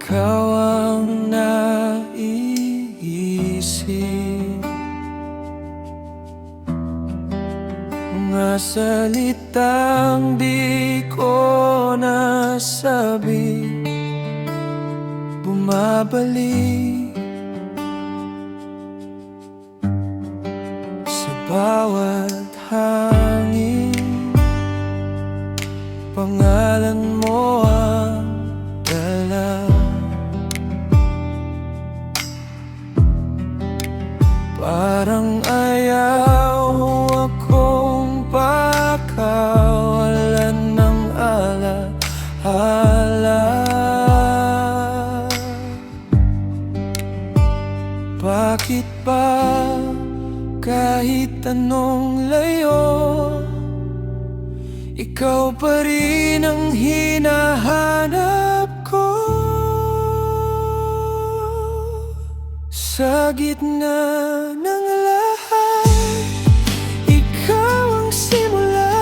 ikaw ang naiisip, mga salitang di ko nasabi, bumabalik sa bawat hangin. Pangalan mo ang dala, parang ayaw akong pakawalan ng alaala. Bakit ba kahit anong layo, ikaw pa rin ang hinahanap ko? Sa gitna ng lahat, ikaw ang simula,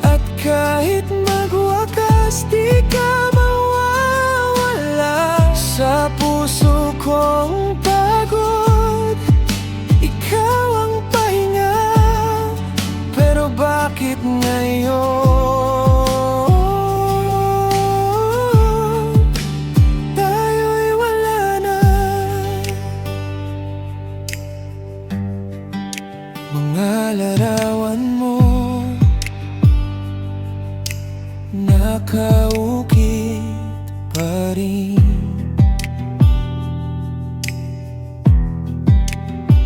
at kahit magwakas di ka mawawala. Sa puso kong pagod, ikaw ang pahinga. Pero bakit ngayon tayo'y wala na? Mga larawan mo nakaukit pa rin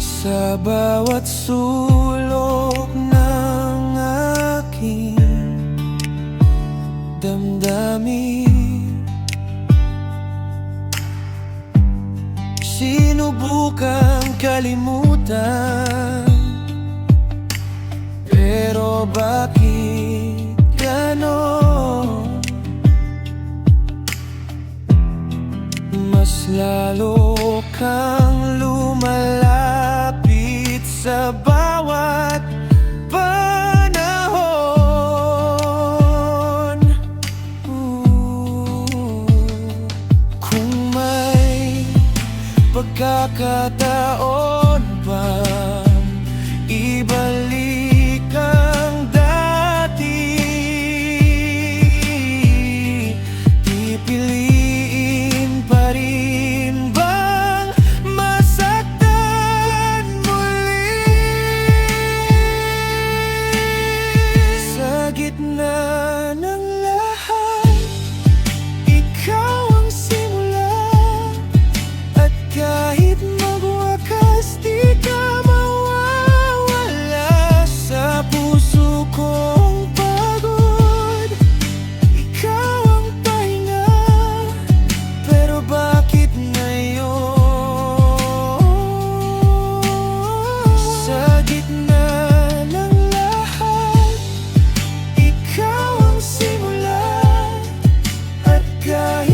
sa bawat sulok ng aking damdamin. Sinubukang kalimutan, pero bakit ganon? Mas lalo kang lumalapit sa bawat panahon. Kung may pagkakataon bang ibalik ang dati, pipiliin pa rin bang masaktan muli? Sa gitna ng lahat, ikaw ang simula, at kahit magwakas di ka mawawala. Sa puso kong pagod, ikaw ang pahinga. Pero bakit ngayon? Sa gitna ng lahat, ikaw ang simula, at kahit